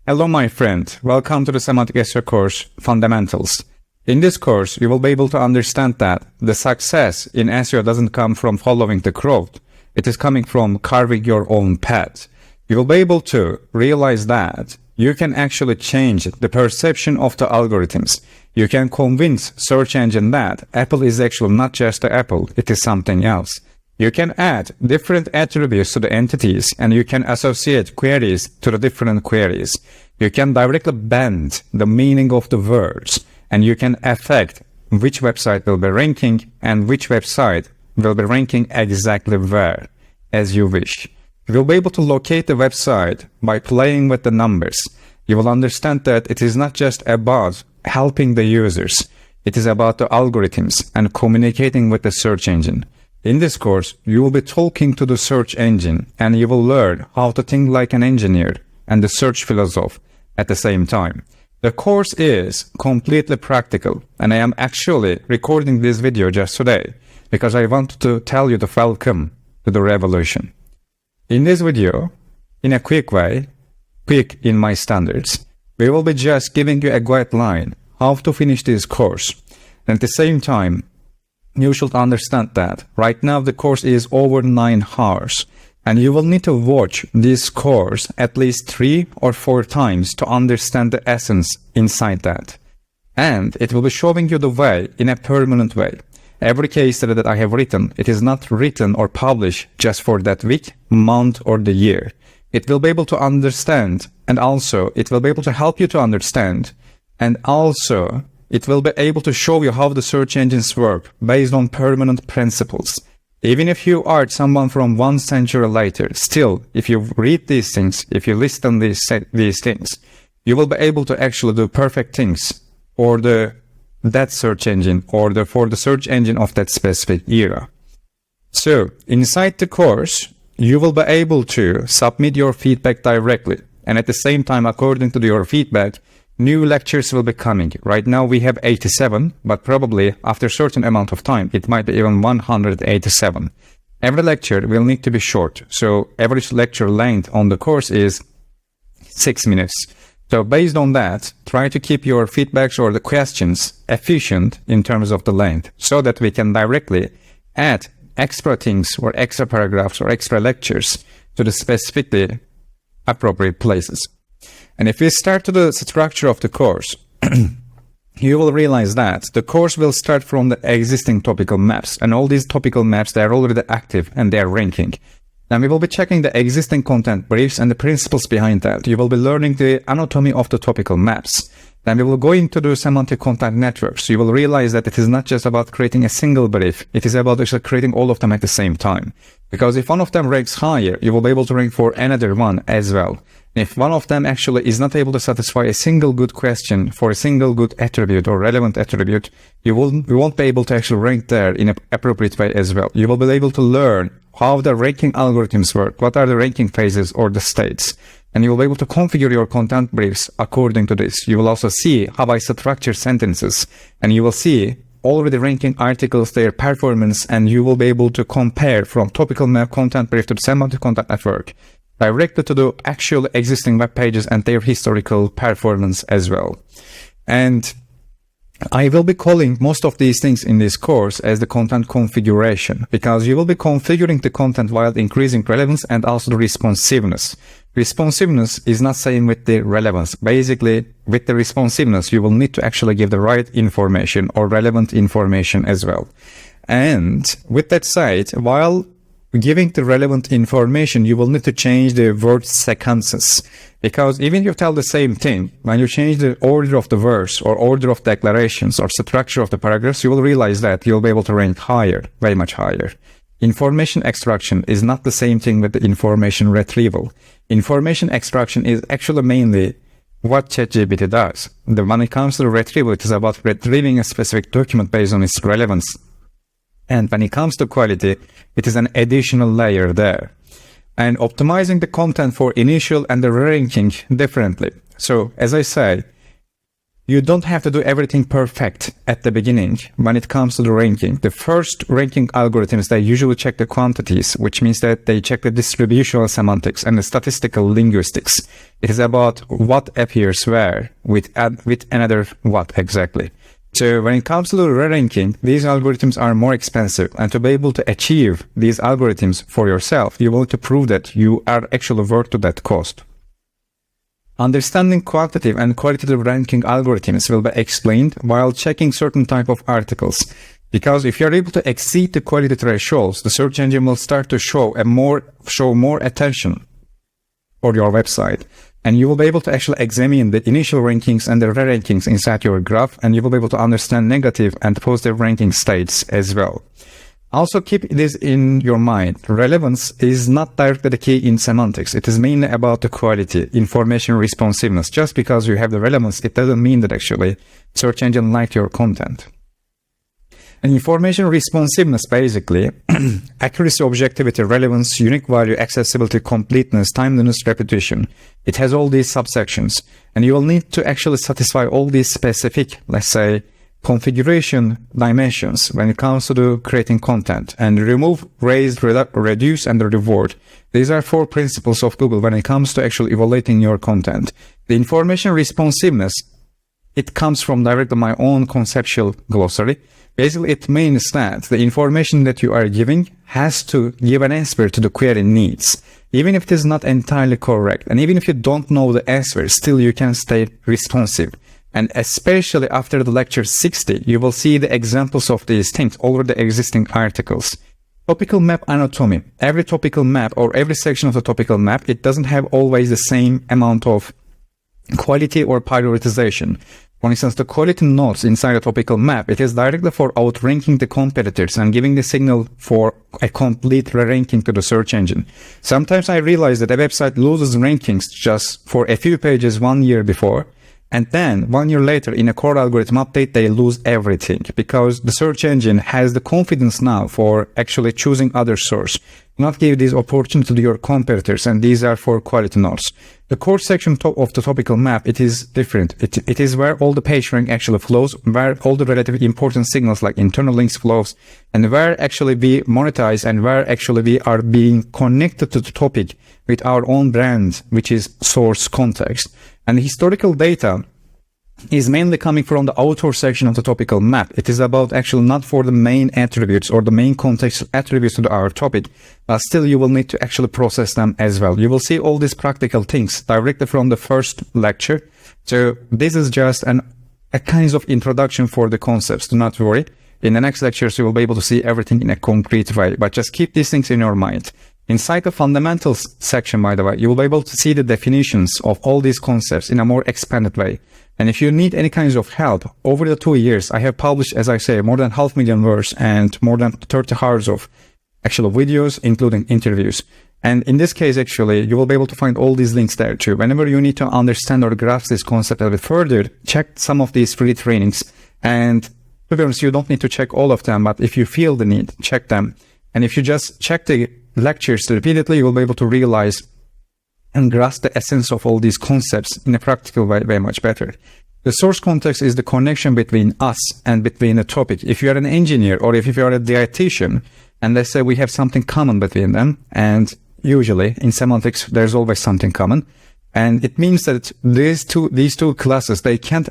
Hello my friend, welcome to the Semantic SEO course, Fundamentals. In this course, you will be able to understand that the success in SEO doesn't come from following the crowd. It is coming from carving your own path. You will be able to realize that you can actually change the perception of the algorithms. You can convince search engine that Apple is actually not just the Apple, it is something else. You can add different attributes to the entities and you can associate queries to the different queries. You can directly bend the meaning of the words and you can affect which website will be ranking and which website will be ranking exactly where, as you wish. You will be able to locate the website by playing with the numbers. You will understand that it is not just about helping the users. It is about the algorithms and communicating with the search engine. In this course, you will be talking to the search engine and you will learn how to think like an engineer and the search philosopher at the same time. The course is completely practical and I am actually recording this video just today because I want to tell you to welcome to the revolution. In this video, in a quick way, quick in my standards, we will be just giving you a guideline how to finish this course. And at the same time, you should understand that right now the course is over 9 hours and you will need to watch this course at least 3 or 4 times to understand the essence inside that. And it will be showing you the way in a permanent way. Every case study that I have written, it is not written or published just for that week, month or the year. It will be able to understand and also it will be able to help you to understand and also it will be able to show you how the search engines work based on permanent principles. Even if you are someone from 1 century later, still, if you read these things, if you listen these things, you will be able to actually do perfect things for that search engine or for the search engine of that specific era. So, inside the course, you will be able to submit your feedback directly. And at the same time, according to your feedback, new lectures will be coming. Right now we have 87, but probably after a certain amount of time, it might be even 187. Every lecture will need to be short. So average lecture length on the course is 6 minutes. So based on that, try to keep your feedbacks or the questions efficient in terms of the length so that we can directly add extra things or extra paragraphs or extra lectures to the specifically appropriate places. And if we start to the structure of the course, you will realize that the course will start from the existing topical maps. And all these topical maps, they are already active and they are ranking. Then we will be checking the existing content briefs and the principles behind that. You will be learning the anatomy of the topical maps. Then we will go into the semantic content networks. You will realize that it is not just about creating a single brief. It is about actually creating all of them at the same time. Because if one of them ranks higher, you will be able to rank for another one as well. If one of them actually is not able to satisfy a single good question for a single good attribute or relevant attribute, you won't be able to actually rank there in an appropriate way as well. You will be able to learn how the ranking algorithms work, what are the ranking phases or the states. And you will be able to configure your content briefs according to this. You will also see how I structure sentences and you will see already ranking articles, their performance, and you will be able to compare from topical map content brief to the semantic content network directly to the actual existing web pages and their historical performance as well. And I will be calling most of these things in this course as the content configuration because you will be configuring the content while increasing relevance and also the responsiveness. Responsiveness is not same with the relevance. Basically, with the responsiveness, you will need to actually give the right information or relevant information as well. And with that said, while giving the relevant information, you will need to change the word sequences. Because even if you tell the same thing, when you change the order of the verse or order of declarations or structure of the paragraphs, you will realize that you'll be able to rank higher, very much higher. Information extraction is not the same thing with the information retrieval. Information extraction is actually mainly what ChatGPT does. When it comes to the retrieval, it is about retrieving a specific document based on its relevance. And when it comes to quality, it is an additional layer there. And optimizing the content for initial and the ranking differently. So, as I say, You don't have to do everything perfect at the beginning when it comes to the ranking. The first ranking algorithms, they usually check the quantities, which means that they check the distributional semantics and the statistical linguistics. It is about what appears where with another what exactly. So when it comes to the re-ranking, these algorithms are more expensive, and to be able to achieve these algorithms for yourself, you want to prove that you are actually worth to that cost. Understanding quantitative and qualitative ranking algorithms will be explained while checking certain type of articles. Because if you're able to exceed the quality thresholds, the search engine will start to show more attention for your website. And you will be able to actually examine the initial rankings and the re-rankings inside your graph, and you will be able to understand negative and positive ranking states as well. Also keep this in your mind. Relevance is not directly the key in semantics. It is mainly about the quality, information responsiveness. Just because you have the relevance, it doesn't mean that actually search engine liked your content. And information responsiveness, basically, accuracy, objectivity, relevance, unique value, accessibility, completeness, timeliness, repetition. It has all these subsections. And you will need to actually satisfy all these specific, let's say, configuration dimensions when it comes to creating content, and remove, raise, reduce, and reward. These are 4 principles of Google when it comes to actually evaluating your content. The information responsiveness, it comes from directly my own conceptual glossary. Basically, it means that the information that you are giving has to give an answer to the query needs. Even if it is not entirely correct, and even if you don't know the answer, still you can stay responsive. And especially after the lecture 60, you will see the examples of these things already existing articles. Topical map anatomy. Every topical map or every section of the topical map, it doesn't have always the same amount of quality or prioritization. For instance, the quality nodes inside a topical map, it is directly for outranking the competitors and giving the signal for a complete re-ranking to the search engine. Sometimes I realize that a website loses rankings just for a few pages 1 year before, and then 1 year later in a core algorithm update, they lose everything because the search engine has the confidence now for actually choosing other source. Not give these opportunities to your competitors, and these are for quality nodes. The core section of the topical map, it is different. It is where all the page rank actually flows, where all the relatively important signals like internal links flows, and where actually we monetize and where actually we are being connected to the topic with our own brand, which is source context. And the historical data is mainly coming from the author section of the topical map. It is about actually not for the main attributes or the main context attributes to our topic, but still you will need to actually process them as well. You will see all these practical things directly from the first lecture. So this is just a kind of introduction for the concepts. Do not worry. In the next lectures, you will be able to see everything in a concrete way, but just keep these things in your mind. Inside the fundamentals section, by the way, you will be able to see the definitions of all these concepts in a more expanded way. And if you need any kinds of help, over the 2 years, I have published, as I say, more than 500,000 words and more than 30 hours of actual videos, including interviews. And in this case, actually, you will be able to find all these links there too. Whenever you need to understand or grasp this concept a bit further, check some of these free trainings. And to be honest, you don't need to check all of them, but if you feel the need, check them. And if you just check the lectures repeatedly, you will be able to realize and grasp the essence of all these concepts in a practical way very much better. The source context is the connection between us and between a topic. If you are an engineer or if you are a dietitian, and let's say we have something common between them, and usually in semantics there's always something common, and it means that these two classes, they can't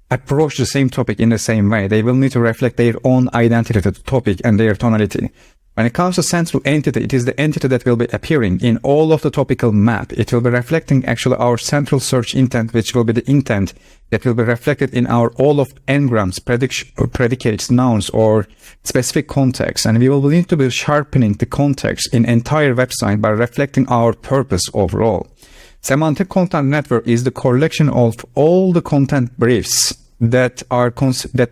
approach the same topic in the same way. They will need to reflect their own identity to the topic and their tonality. When it comes to central entity, it is the entity that will be appearing in all of the topical map. It will be reflecting actually our central search intent, which will be the intent that will be reflected in our all of n-grams, predicates, nouns, or specific context. And we will need to be sharpening the context in entire website by reflecting our purpose overall. Semantic Content Network is the collection of all the content briefs that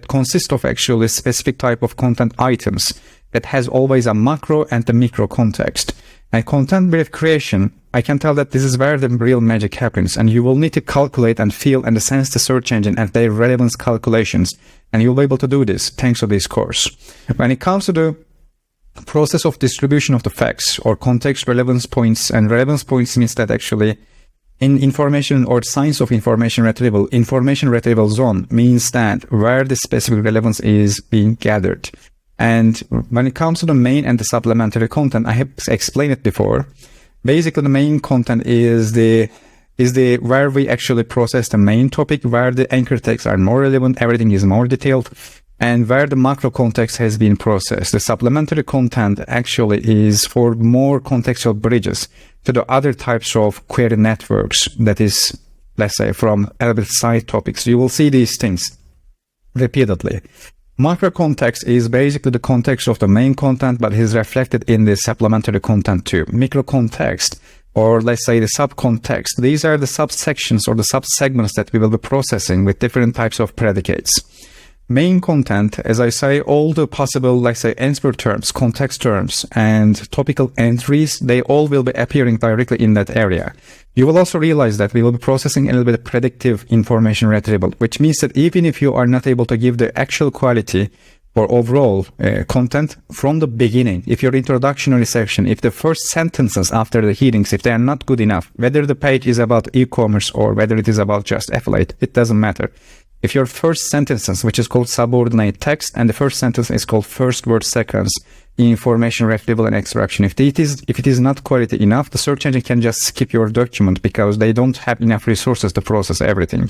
consist of actually specific type of content items that has always a macro and a micro context. And content brief creation, I can tell that this is where the real magic happens, and you will need to calculate and feel and sense the search engine and their relevance calculations, and you'll be able to do this thanks to this course. When it comes to the process of distribution of the facts or context relevance points, and relevance points means that actually In information or science of information retrieval zone means that where the specific relevance is being gathered. And when it comes to the main and the supplementary content, I have explained it before. Basically, the main content is the where we actually process the main topic, where the anchor texts are more relevant, everything is more detailed, and where the macro context has been processed. The supplementary content actually is for more contextual bridges to the other types of query networks, that is, let's say, from Elbit side topics. You will see these things repeatedly. Macro context is basically the context of the main content, but is reflected in the supplementary content too. Micro context, or let's say the subcontext, these are the subsections or the subsegments that we will be processing with different types of predicates. Main content, as I say, all the possible, let's say, answer terms, context terms, and topical entries, they all will be appearing directly in that area. You will also realize that we will be processing a little bit of predictive information retrieval, which means that even if you are not able to give the actual quality for overall content from the beginning, if your introductory section, if the first sentences after the headings, if they are not good enough, whether the page is about e-commerce or whether it is about just affiliate, it doesn't matter. If your first sentences, which is called subordinate text, and the first sentence is called first word sequence in information retrieval and extraction, if it is not quality enough, the search engine can just skip your document because they don't have enough resources to process everything.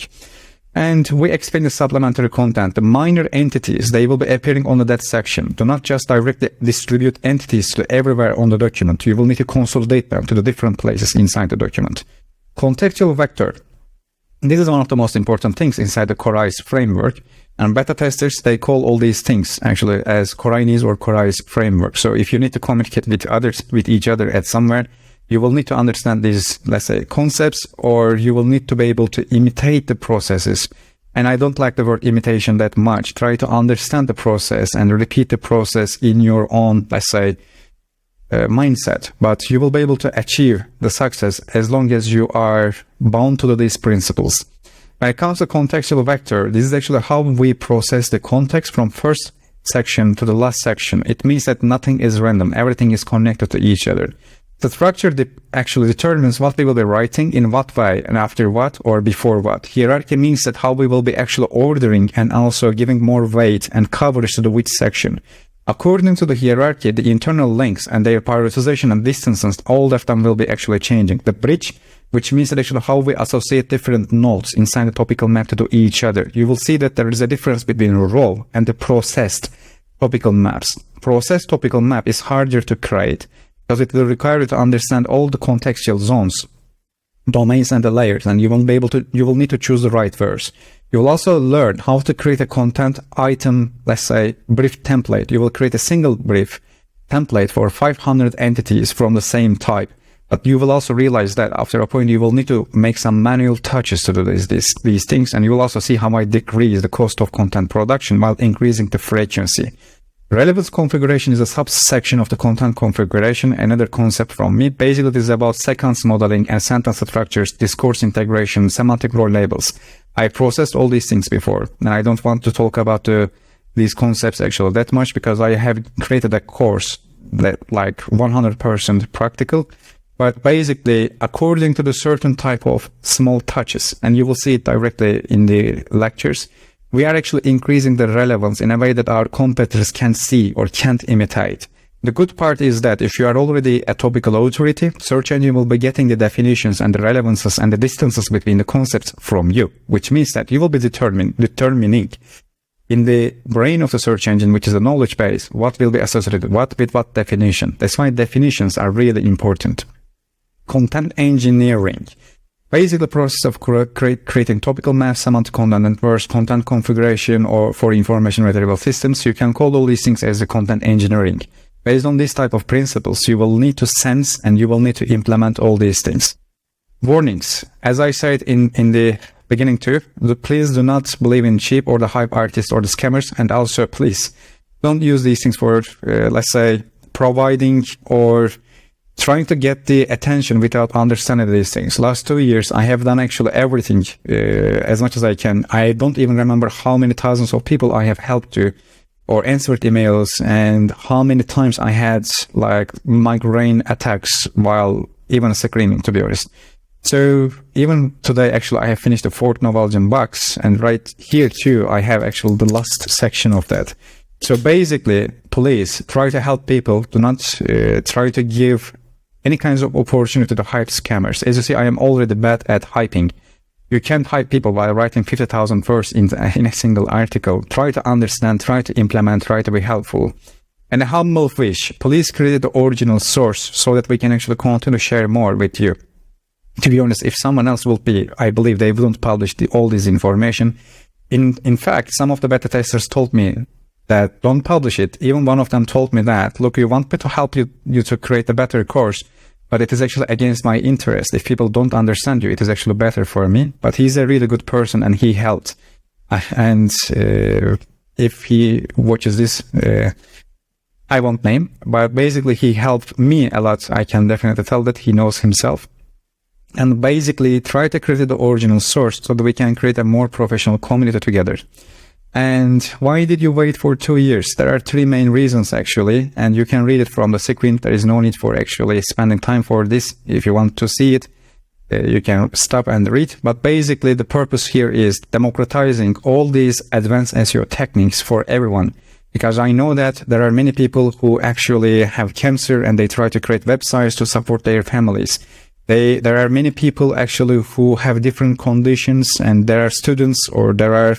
And we explain the supplementary content. The minor entities, they will be appearing on that section. Do not just directly distribute entities to everywhere on the document. You will need to consolidate them to the different places inside the document. Contextual vector. This is one of the most important things inside the Corai's framework. And beta testers, they call all these things actually as Corai's or Corai's framework. So if you need to communicate with each other at somewhere, you will need to understand these, let's say, concepts, or you will need to be able to imitate the processes. And I don't like the word imitation that much. Try to understand the process and repeat the process in your own, let's say, mindset. But you will be able to achieve the success as long as you are bound to these principles. When it comes to contextual vector, this is actually how we process the context from first section to the last section. It means that nothing is random. Everything is connected to each other. The structure actually determines what we will be writing, in what way, and after what, or before what. Hierarchy means that how we will be actually ordering and also giving more weight and coverage to the which section. According to the hierarchy, the internal links and their prioritization and distances, all of them will be actually changing. The bridge, which means that actually how we associate different nodes inside the topical map to each other. You will see that there is a difference between raw and the processed topical maps. Processed topical map is harder to create, because it will require you to understand all the contextual zones, domains, and the layers, and you will need to choose the right verse. You will also learn how to create a content item, let's say, brief template. You will create a single brief template for 500 entities from the same type. But you will also realize that after a point, you will need to make some manual touches to do these things, and you will also see how I decrease the cost of content production while increasing the frequency. Relevance configuration is a subsection of the content configuration, another concept from me. Basically, this is about sequence modeling and sentence structures, discourse integration, semantic role labels. I processed all these things before, and I don't want to talk about these concepts actually that much because I have created a course that like 100% practical. But basically, according to the certain type of small touches, and you will see it directly in the lectures, we are actually increasing the relevance in a way that our competitors can't see or can't imitate. The good part is that if you are already a topical authority, search engine will be getting the definitions and the relevances and the distances between the concepts from you, which means that you will be determining in the brain of the search engine, which is a knowledge base, what will be associated with what definition. That's why definitions are really important. Content engineering. Basically, the process of creating topical maps, semantic content, and verse content configuration, or for information retrieval systems, you can call all these things as the content engineering. Based on this type of principles, you will need to sense and you will need to implement all these things. Warnings. As I said in the beginning too, please do not believe in cheap or the hype artists or the scammers, and also please don't use these things for, let's say, providing or trying to get the attention without understanding these things. Last 2 years, I have done actually everything as much as I can. I don't even remember how many thousands of people I have helped to or answered emails, and how many times I had like migraine attacks while even screaming, to be honest. So even today, actually, I have finished the 4th Novalgin box, and right here too, I have actually the last section of that. So basically, please try to help people. Do not try to give any kinds of opportunity to hype scammers. As you see, I am already bad at hyping. You can't hype people by writing 50,000 words in a single article. Try to understand, try to implement, try to be helpful. And a humble wish, please create the original source so that we can actually continue to share more with you. To be honest, if someone else will be, I believe they wouldn't publish all this information. In fact, some of the beta testers told me that don't publish it. Even one of them told me that, look, you want me to help you to create a better course, but it is actually against my interest. If people don't understand you, it is actually better for me. But he's a really good person and he helped. And if he watches this, I won't name, but basically he helped me a lot. I can definitely tell that he knows himself. And basically try to create the original source so that we can create a more professional community together. And why did you wait for 2 years? There are 3 main reasons actually, and you can read it from the screen. There is no need for actually spending time for this. If you want to see it, you can stop and read. But basically the purpose here is democratizing all these advanced SEO techniques for everyone. Because I know that there are many people who actually have cancer and they try to create websites to support their families. There are many people actually who have different conditions, and there are students or there are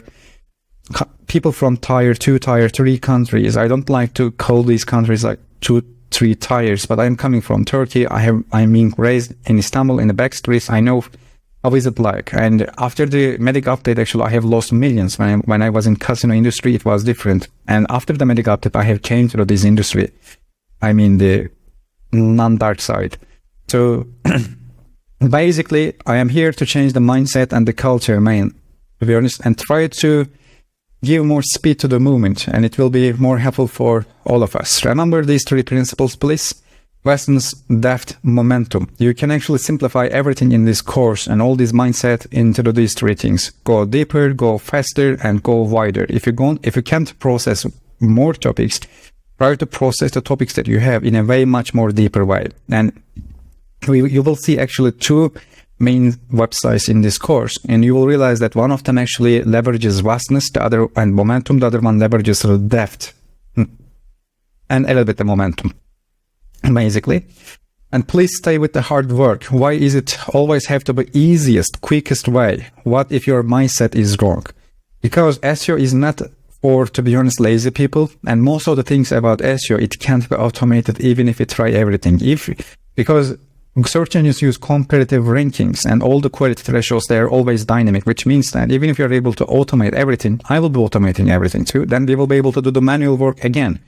people from tier 2, tier 3 countries. I don't like to call these countries like 2, 3 tiers, but I'm coming from Turkey. I'm being raised in Istanbul in the back streets. I know how is it like. And after the Medic update, actually, I have lost millions. When I was in casino industry, it was different. And after the Medic update, I have changed to this industry. I mean the non-dark side. So basically, I am here to change the mindset and the culture, man, to be honest, and try to give more speed to the movement, and it will be more helpful for all of us. Remember these 3 principles, please. Vastness, depth, momentum. You can actually simplify everything in this course and all this mindset into these 3 things. Go deeper, go faster, and go wider. If you can't process more topics, try to process the topics that you have in a way much more deeper way. And you will see actually 2 main websites in this course, and you will realize that one of them actually leverages vastness, the other and momentum, the other one leverages the depth and a little bit the momentum, basically. And please stay with the hard work. Why is it always have to be easiest, quickest way? What if your mindset is wrong? Because SEO is not for, to be honest, lazy people, and most of the things about SEO, it can't be automated even if you try everything. Because search engines use comparative rankings and all the quality thresholds, they are always dynamic, which means that even if you're able to automate everything, I will be automating everything too. Then they will be able to do the manual work again.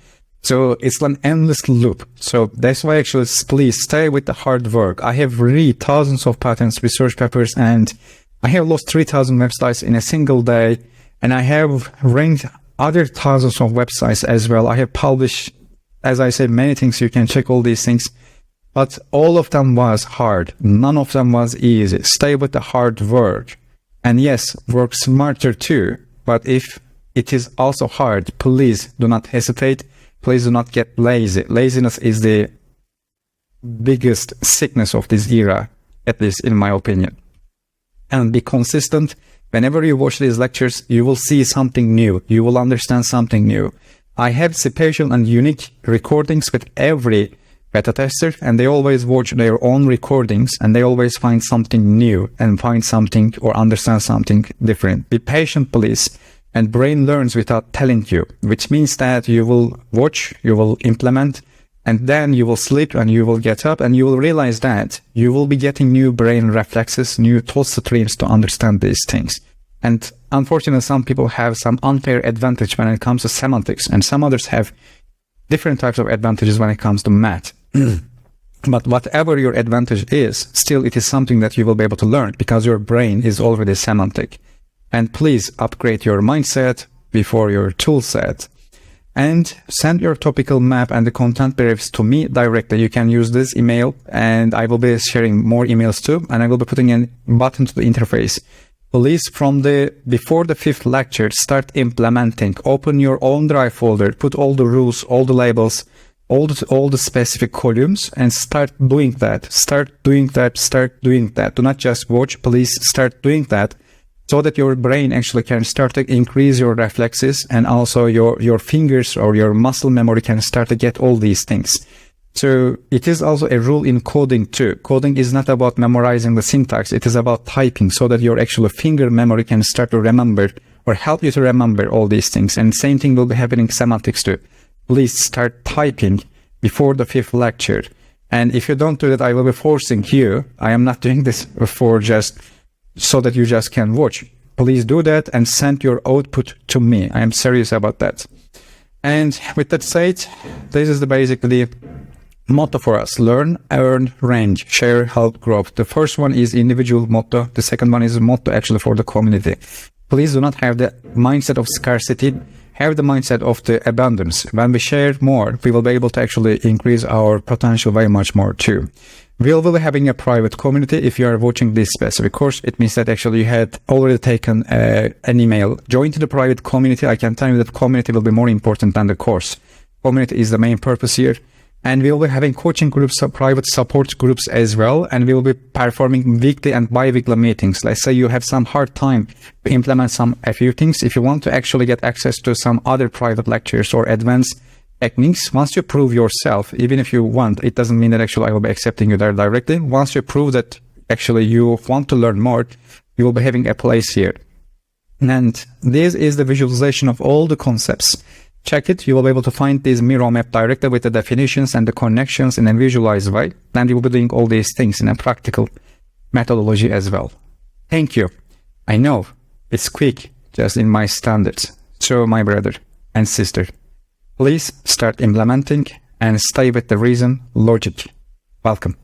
So it's an endless loop. So that's why actually, please stay with the hard work. I have read thousands of patents, research papers, and I have lost 3,000 websites in a single day. And I have ranked other thousands of websites as well. I have published, as I said, many things. You can check all these things. But all of them was hard. None of them was easy. Stay with the hard work. And yes, work smarter too. But if it is also hard, please do not hesitate. Please do not get lazy. Laziness is the biggest sickness of this era, at least in my opinion. And be consistent. Whenever you watch these lectures, you will see something new. You will understand something new. I have special and unique recordings with every beta tester, and they always watch their own recordings and they always find something new and find something or understand something different. Be patient, please. And brain learns without telling you, which means that you will watch, you will implement, and then you will sleep and you will get up and you will realize that you will be getting new brain reflexes, new thought streams to understand these things. And unfortunately, some people have some unfair advantage when it comes to semantics, and some others have different types of advantages when it comes to math. But whatever your advantage is, still it is something that you will be able to learn because your brain is already semantic. And please upgrade your mindset before your tool set. And send your topical map and the content briefs to me directly. You can use this email, and I will be sharing more emails too. And I will be putting a button to the interface. Please, before the 5th lecture, start implementing. Open your own Drive folder, put all the rules, all the labels, all the specific columns and start doing that. Start doing that. Do not just watch, please start doing that, so that your brain actually can start to increase your reflexes, and also your fingers or your muscle memory can start to get all these things. So it is also a rule in coding too. Coding is not about memorizing the syntax. It is about typing, so that your actual finger memory can start to remember or help you to remember all these things. And same thing will be happening in semantics too. Please start typing before the 5th lecture. And if you don't do that, I will be forcing you. I am not doing this for just so that you just can watch. Please do that and send your output to me. I am serious about that. And with that said, this is the basically motto for us: learn, earn, range, share, help, grow. The first one is individual motto. The second one is motto actually for the community. Please do not have the mindset of scarcity. Have the mindset of the abundance. When we share more, we will be able to actually increase our potential very much more too. We will be having a private community. If you are watching this specific course, it means that actually you had already taken an email. Join to the private community. I can tell you that community will be more important than the course. Community is the main purpose here. And we will be having coaching groups, private support groups as well. And we will be performing weekly and bi-weekly meetings. Let's say you have some hard time to implement a few things. If you want to actually get access to some other private lectures or advanced techniques, once you prove yourself, even if you want, it doesn't mean that actually I will be accepting you there directly. Once you prove that actually you want to learn more, you will be having a place here. And this is the visualization of all the concepts. Check it. You will be able to find this Miro map directly with the definitions and the connections in a visualized way. And you will be doing all these things in a practical methodology as well. Thank you. I know it's quick, just in my standards. So my brother and sister, please start implementing and stay with the reason, logic. Welcome.